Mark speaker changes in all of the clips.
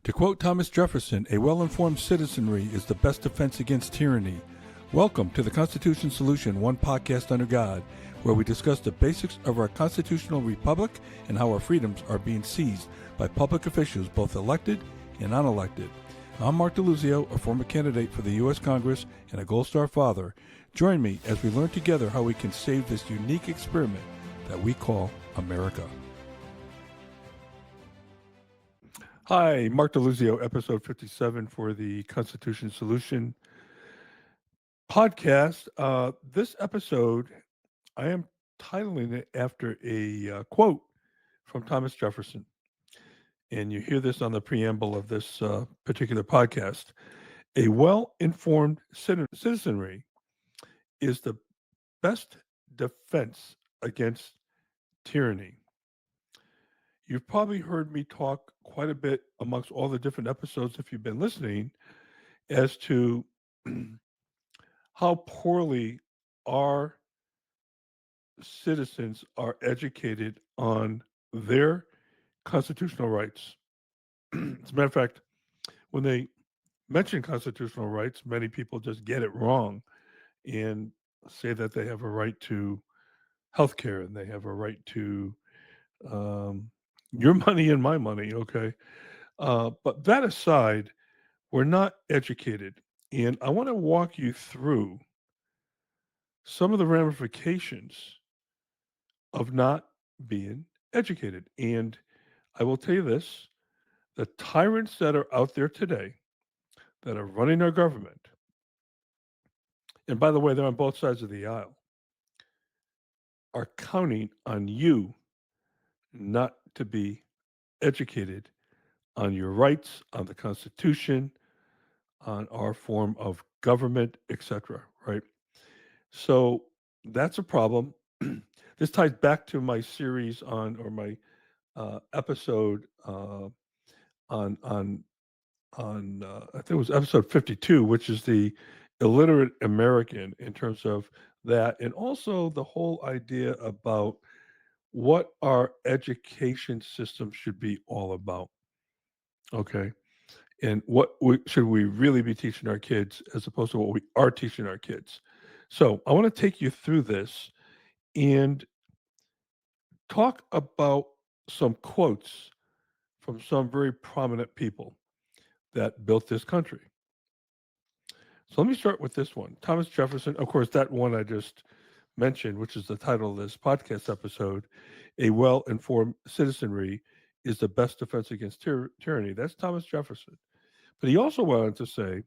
Speaker 1: To quote Thomas Jefferson, a well-informed citizenry is the best defense against tyranny. Welcome to the Constitution Solution, one podcast under God, where we discuss the basics of our constitutional republic and how our freedoms are being seized by public officials, both elected and unelected. I'm Mark DeLuzio, a former candidate for the U.S. Congress and a Gold Star father. Join me as we learn together how we can save this unique experiment that we call America. Hi, Mark DeLuzio, episode 57 for the Constitution Solution podcast. This episode, I am titling it after a quote from Thomas Jefferson. And you hear this on the preamble of this particular podcast. A well-informed citizenry is the best defense against tyranny. You've probably heard me talk quite a bit amongst all the different episodes, if you've been listening, as to how poorly our citizens are educated on their constitutional rights. As a matter of fact, when they mention constitutional rights, many people just get it wrong and say that they have a right to health care and they have a right to your money and my money, okay? But that aside, we're not educated. And I want to walk you through some of the ramifications of not being educated. And I will tell you this, the tyrants that are out there today that are running our government, and by the way, they're on both sides of the aisle, are counting on you not to be educated on your rights, on the Constitution, on our form of government, etc. Right? So that's a problem. This ties back to my series on, or my episode on I think it was episode 52, which is the illiterate American, in terms of that, and also the whole idea about what our education system should be all about. Okay. And what should we really be teaching our kids as opposed to what we are teaching our kids? So I want to take you through this and talk about some quotes from some very prominent people that built this country. So let me start with this one. Thomas Jefferson, of course, that one I just mentioned, which is the title of this podcast episode, A Well-Informed Citizenry is the Best Defense Against Tyranny. That's Thomas Jefferson. But he also went on to say,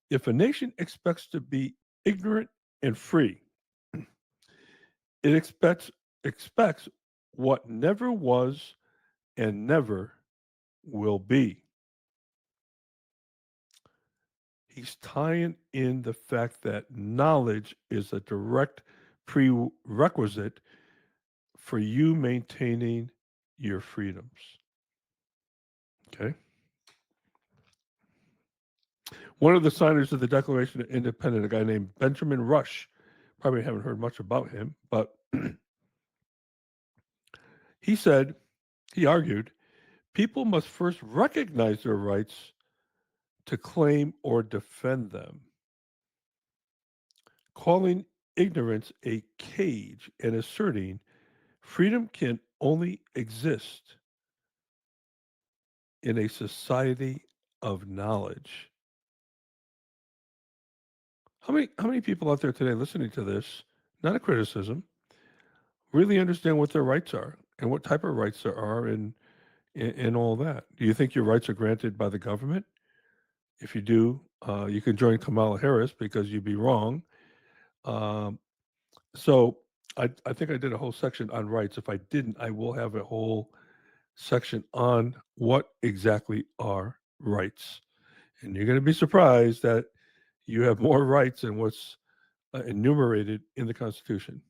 Speaker 1: if a nation expects to be ignorant and free, it expects what never was and never will be. He's tying in the fact that knowledge is a direct prerequisite for you maintaining your freedoms. Okay. One of the signers of the Declaration of Independence, a guy named Benjamin Rush, probably haven't heard much about him, but he argued, people must first recognize their rights to claim or defend them. Calling ignorance a cage and asserting freedom can only exist in a society of knowledge. How many people out there today listening to this, not a criticism, really understand what their rights are and what type of rights there are and all that? Do you think your rights are granted by the government? If you do, you can join Kamala Harris because you'd be wrong. So I think I did a whole section on rights. If I didn't, I will have a whole section on what exactly are rights. And you're going to be surprised that you have more rights than what's enumerated in the Constitution.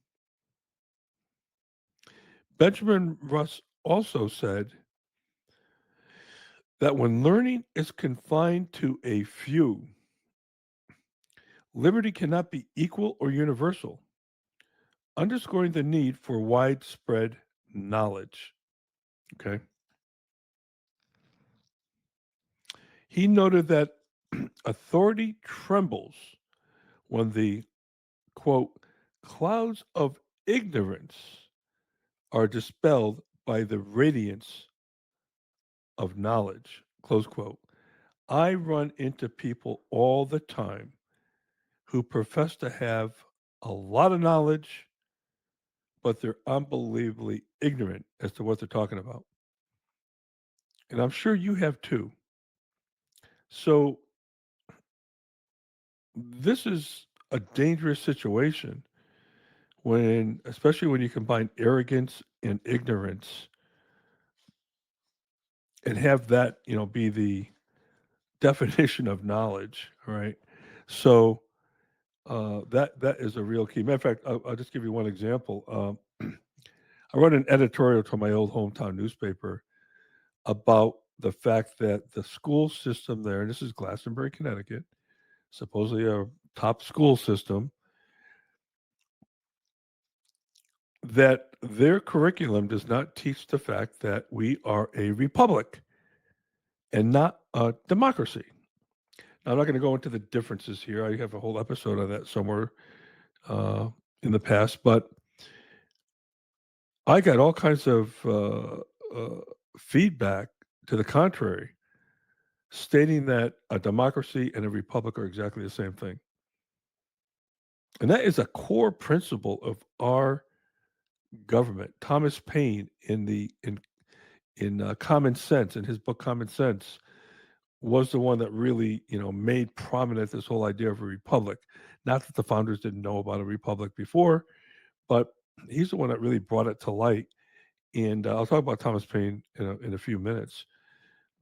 Speaker 1: Benjamin Rush also said that when learning is confined to a few, liberty cannot be equal or universal, underscoring the need for widespread knowledge. Okay. He noted that authority trembles when the quote clouds of ignorance are dispelled by the radiance of knowledge. Close quote. I run into people all the time who profess to have a lot of knowledge, but they're unbelievably ignorant as to what they're talking about. And I'm sure you have too. So this is a dangerous situation when, especially when you combine arrogance and ignorance and have that, be the definition of knowledge, right? So that is a real key. Matter of fact, I'll just give you one example. I wrote an editorial to my old hometown newspaper about the fact that the school system there, and this is Glastonbury, Connecticut, supposedly a top school system, that their curriculum does not teach the fact that we are a republic and not a democracy. Now, I'm not going to go into the differences here. I have a whole episode on that somewhere uh, in the past, but I got all kinds of feedback to the contrary, stating that a democracy and a republic are exactly the same thing. And that is a core principle of our government. Thomas Paine, in Common Sense, in his book Common Sense, was the one that really, made prominent this whole idea of a republic. Not that the founders didn't know about a republic before, but he's the one that really brought it to light. And I'll talk about Thomas Paine in a few minutes.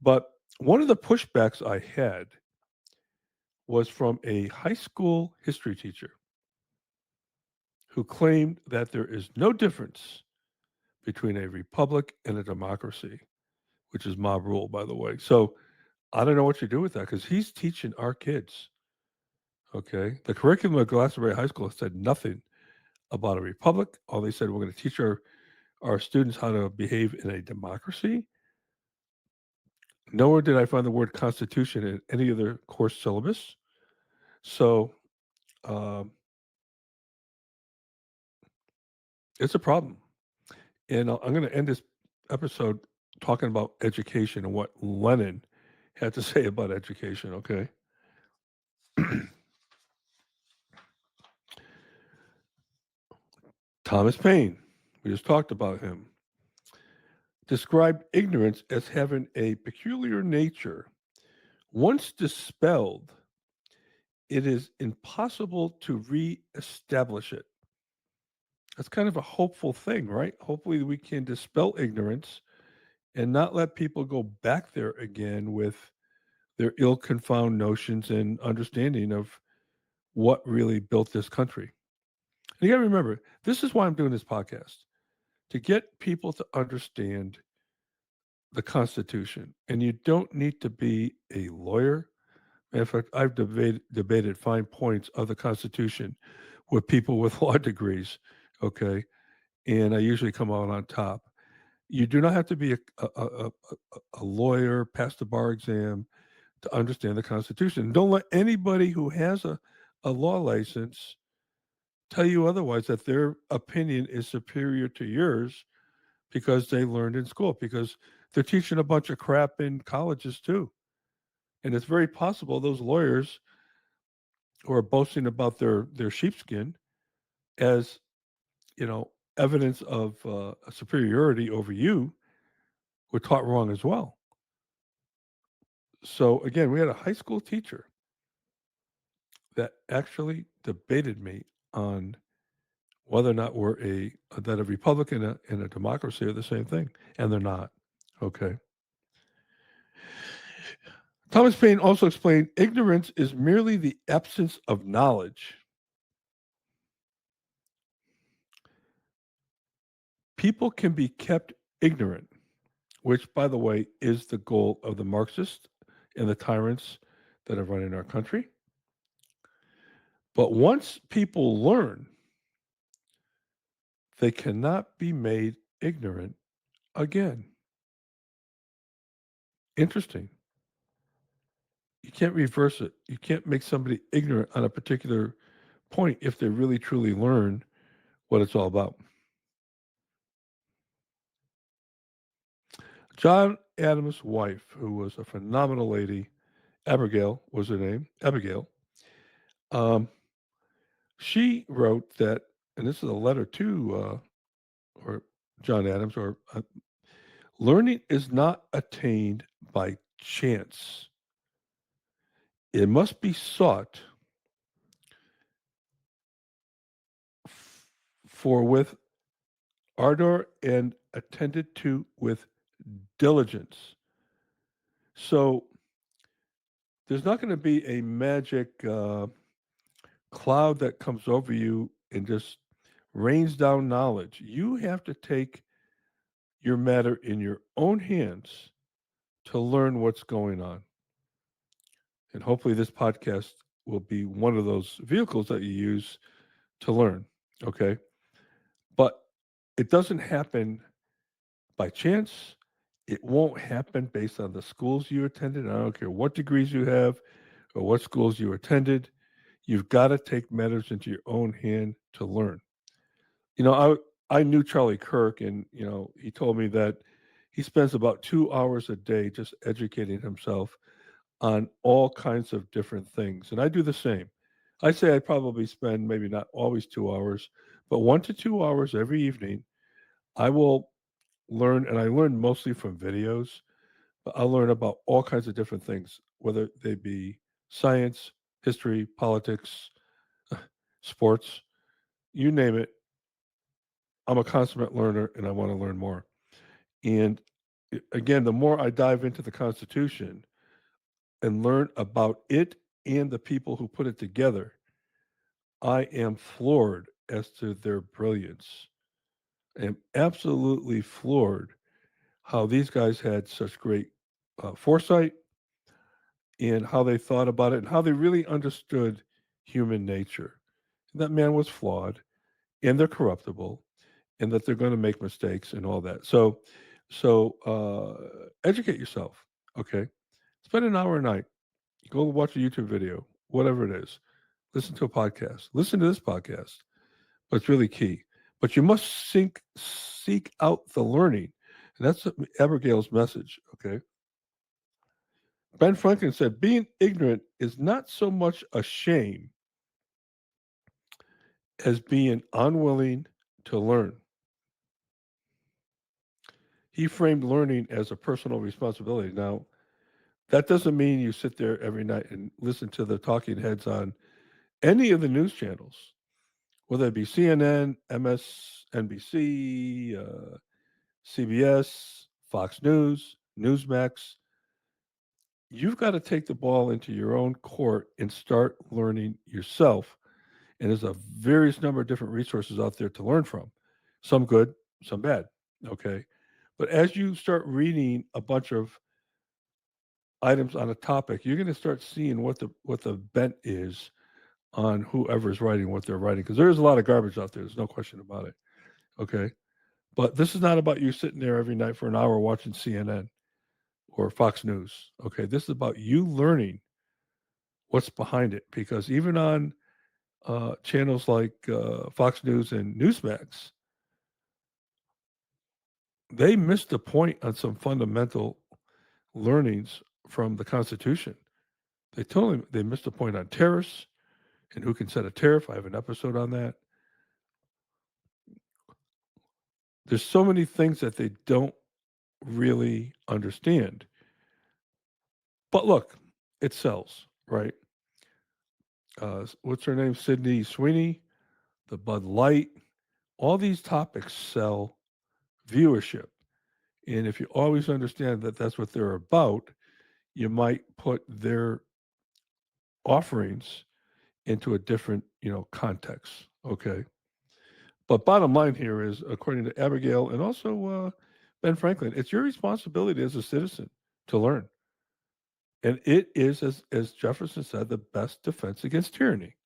Speaker 1: But one of the pushbacks I had was from a high school history teacher who claimed that there is no difference between a republic and a democracy, which is mob rule, by the way. So I don't know what you do with that because he's teaching our kids. Okay. The curriculum at Glastonbury High School said nothing about a republic. All they said, we're going to teach our students how to behave in a democracy. Nowhere did I find the word constitution in any of their course syllabus. So um, it's a problem. And I'm going to end this episode talking about education and what Lenin had to say about education. Okay. Thomas Paine, we just talked about him, described ignorance as having a peculiar nature. Once dispelled, it is impossible to reestablish it. That's kind of a hopeful thing, right? Hopefully, we can dispel ignorance and not let people go back there again with their ill confounded notions and understanding of what really built this country. And you got to remember, this is why I'm doing this podcast to get people to understand the Constitution. And you don't need to be a lawyer. In fact, I've debated fine points of the Constitution with people with law degrees. Okay. And I usually come out on top. You do not have to be a lawyer, pass the bar exam to understand the Constitution. Don't let anybody who has a law license tell you otherwise, that their opinion is superior to yours because they learned in school, because they're teaching a bunch of crap in colleges too. And it's very possible those lawyers who are boasting about their sheepskin as, you know, evidence of superiority over you were taught wrong as well. So again, we had a high school teacher that actually debated me on whether or not we're that a republic and a democracy are the same thing, and they're not. Okay. Thomas Paine also explained ignorance is merely the absence of knowledge. People can be kept ignorant, which, by the way, is the goal of the Marxists and the tyrants that are running our country. But once people learn, they cannot be made ignorant again. Interesting. You can't reverse it. You can't make somebody ignorant on a particular point if they really truly learn what it's all about. John Adams' wife, who was a phenomenal lady, Abigail was her name, Abigail, um, she wrote that, and this is a letter to or John Adams, or learning is not attained by chance. It must be sought for with ardor and attended to with diligence. So there's not going to be a magic cloud that comes over you and just rains down knowledge. You have to take your matter in your own hands to learn what's going on. And hopefully, this podcast will be one of those vehicles that you use to learn. Okay. But it doesn't happen by chance. It won't happen based on the schools you attended. I don't care what degrees you have or what schools you attended. You've got to take matters into your own hand to learn. You know, I knew Charlie Kirk, and he told me that he spends about 2 hours a day just educating himself on all kinds of different things, and I do the same. I say I probably spend maybe not always 2 hours, but 1 to 2 hours every evening. I will learn, and I learn mostly from videos. But I learn about all kinds of different things, whether they be science, history, politics, sports, you name it. I'm a consummate learner, and I want to learn more. And again, the more I dive into the Constitution and learn about it and the people who put it together, I am floored as to their brilliance. I am absolutely floored how these guys had such great foresight and how they thought about it and how they really understood human nature. That man was flawed and they're corruptible and that they're going to make mistakes and all that. So educate yourself. Okay. Spend an hour a night. Go watch a YouTube video, whatever it is. Listen to a podcast. Listen to this podcast. But it's really key. But you must seek out the learning. And that's Abigail's message. Okay. Ben Franklin said, being ignorant is not so much a shame as being unwilling to learn. He framed learning as a personal responsibility. Now, that doesn't mean you sit there every night and listen to the talking heads on any of the news channels, whether it be CNN, MSNBC, CBS, Fox News, Newsmax. You've got to take the ball into your own court and start learning yourself. And there's a various number of different resources out there to learn from, some good, some bad. Okay. But as you start reading a bunch of items on a topic, you're going to start seeing what the bent is on whoever's writing what they're writing, because there is a lot of garbage out there. There's no question about it. Okay. But this is not about you sitting there every night for an hour watching CNN or Fox News. Okay. This is about you learning what's behind it, because even on channels like Fox News and Newsmax, they missed the point on some fundamental learnings from the Constitution. They missed the point on tariffs and who can set a tariff. I have an episode on that. There's so many things that they don't really understand. But look, it sells, right? What's her name? Sydney Sweeney, the Bud Light. All these topics sell viewership. And if you always understand that that's what they're about, you might put their offerings into a different, context. Okay. But bottom line here is, according to Abigail and also Ben Franklin, it's your responsibility as a citizen to learn. And it is, as Jefferson said, the best defense against tyranny.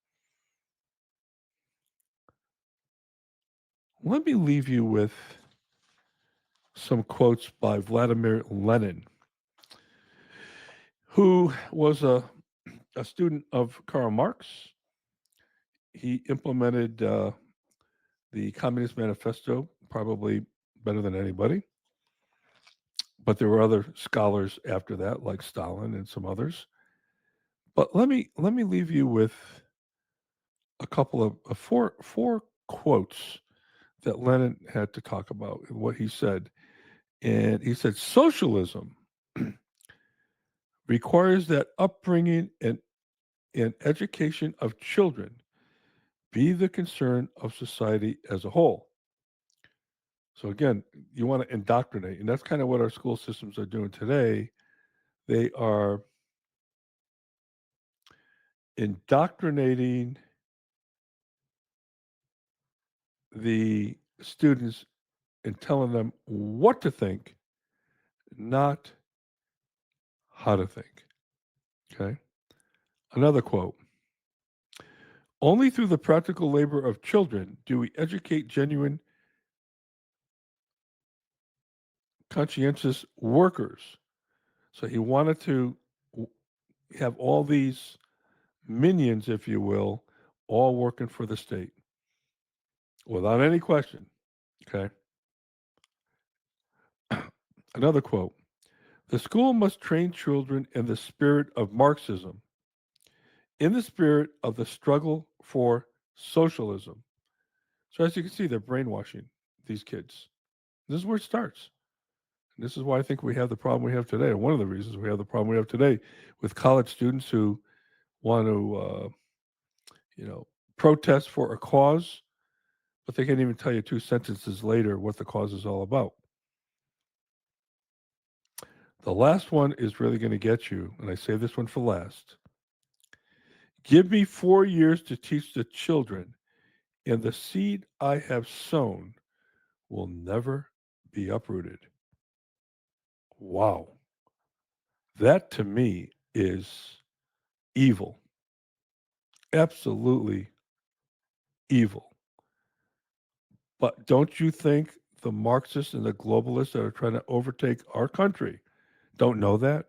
Speaker 1: Let me leave you with some quotes by Vladimir Lenin, who was a a student of Karl Marx. He implemented the Communist Manifesto probably better than anybody. But there were other scholars after that, like Stalin and some others. But let me leave you with a couple of four quotes that Lenin had to talk about and what he said. And he said, socialism requires that upbringing and education of children be the concern of society as a whole. So again, you want to indoctrinate, and that's kind of what our school systems are doing today. They are indoctrinating the students and telling them what to think, not how to think. Okay. Another quote. Only through the practical labor of children do we educate genuine, conscientious workers. So he wanted to have all these minions, if you will, all working for the state without any question. Okay. Another quote. The school must train children in the spirit of Marxism, in the spirit of the struggle for socialism. So as you can see, they're brainwashing these kids. This is where it starts. And this is why I think we have the problem we have today. And one of the reasons we have the problem we have today with college students who want to, protest for a cause, but they can't even tell you two sentences later what the cause is all about. The last one is really going to get you, and I save this one for last. Give me 4 years to teach the children, and the seed I have sown will never be uprooted. Wow. That to me is evil. Absolutely evil. But don't you think the Marxists and the globalists that are trying to overtake our country don't know that?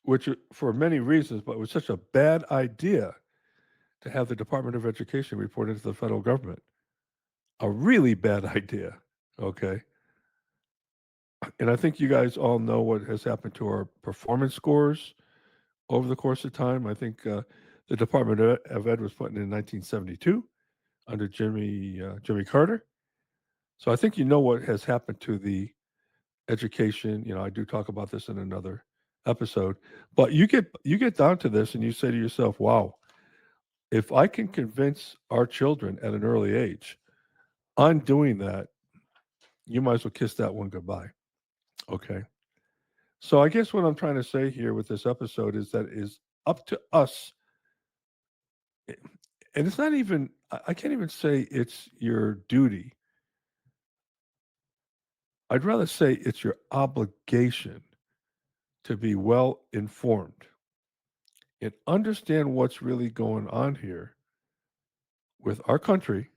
Speaker 1: Which, for many reasons, but it was such a bad idea to have the Department of Education report into the federal government. A really bad idea. Okay. And I think you guys all know what has happened to our performance scores over the course of time. I think the Department of Ed was put in 1972 under Jimmy Carter. So I think you know what has happened to the education. I do talk about this in another episode. But you get down to this and you say to yourself, wow, if I can convince our children at an early age on doing that, you might as well kiss that one goodbye. Okay. So I guess what I'm trying to say here with this episode is that it is up to us. And it's not even, I can't even say it's your duty. I'd rather say it's your obligation to be well informed and understand what's really going on here with our country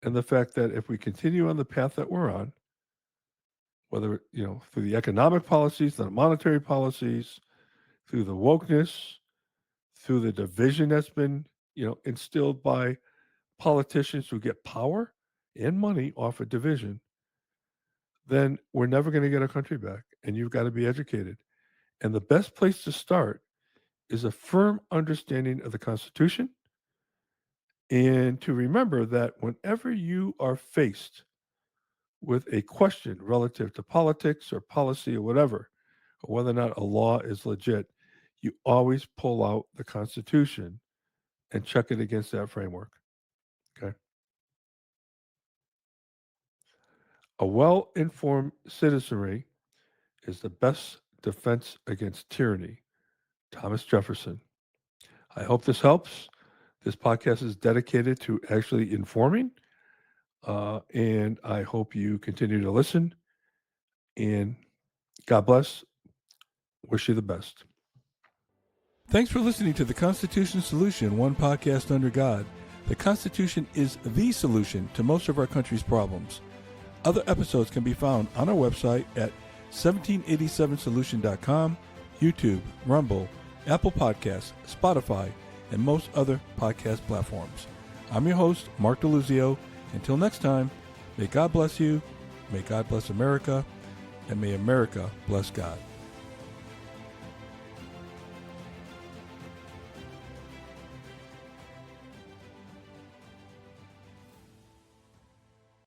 Speaker 1: and the fact that if we continue on the path that we're on, whether, through the economic policies, the monetary policies, through the wokeness, through the division that's been, instilled by politicians who get power and money off of division, then we're never going to get our country back. And you've got to be educated. And the best place to start is a firm understanding of the Constitution and to remember that whenever you are faced with a question relative to politics or policy or whatever, or whether or not a law is legit, you always pull out the Constitution and check it against that framework. Okay. A well informed citizenry is the best defense against tyranny. Thomas Jefferson. I hope this helps. This podcast is dedicated to actually informing, and I hope you continue to listen. And God bless. Wish you the best. Thanks for listening to the Constitution Solution, one podcast under God. The Constitution is the solution to most of our country's problems. Other episodes can be found on our website at 1787solution.com YouTube, Rumble, Apple Podcasts, Spotify, and most other podcast platforms. I'm your host, Mark DeLuzio. Until next time, may God bless you, may God bless America, and may America bless God.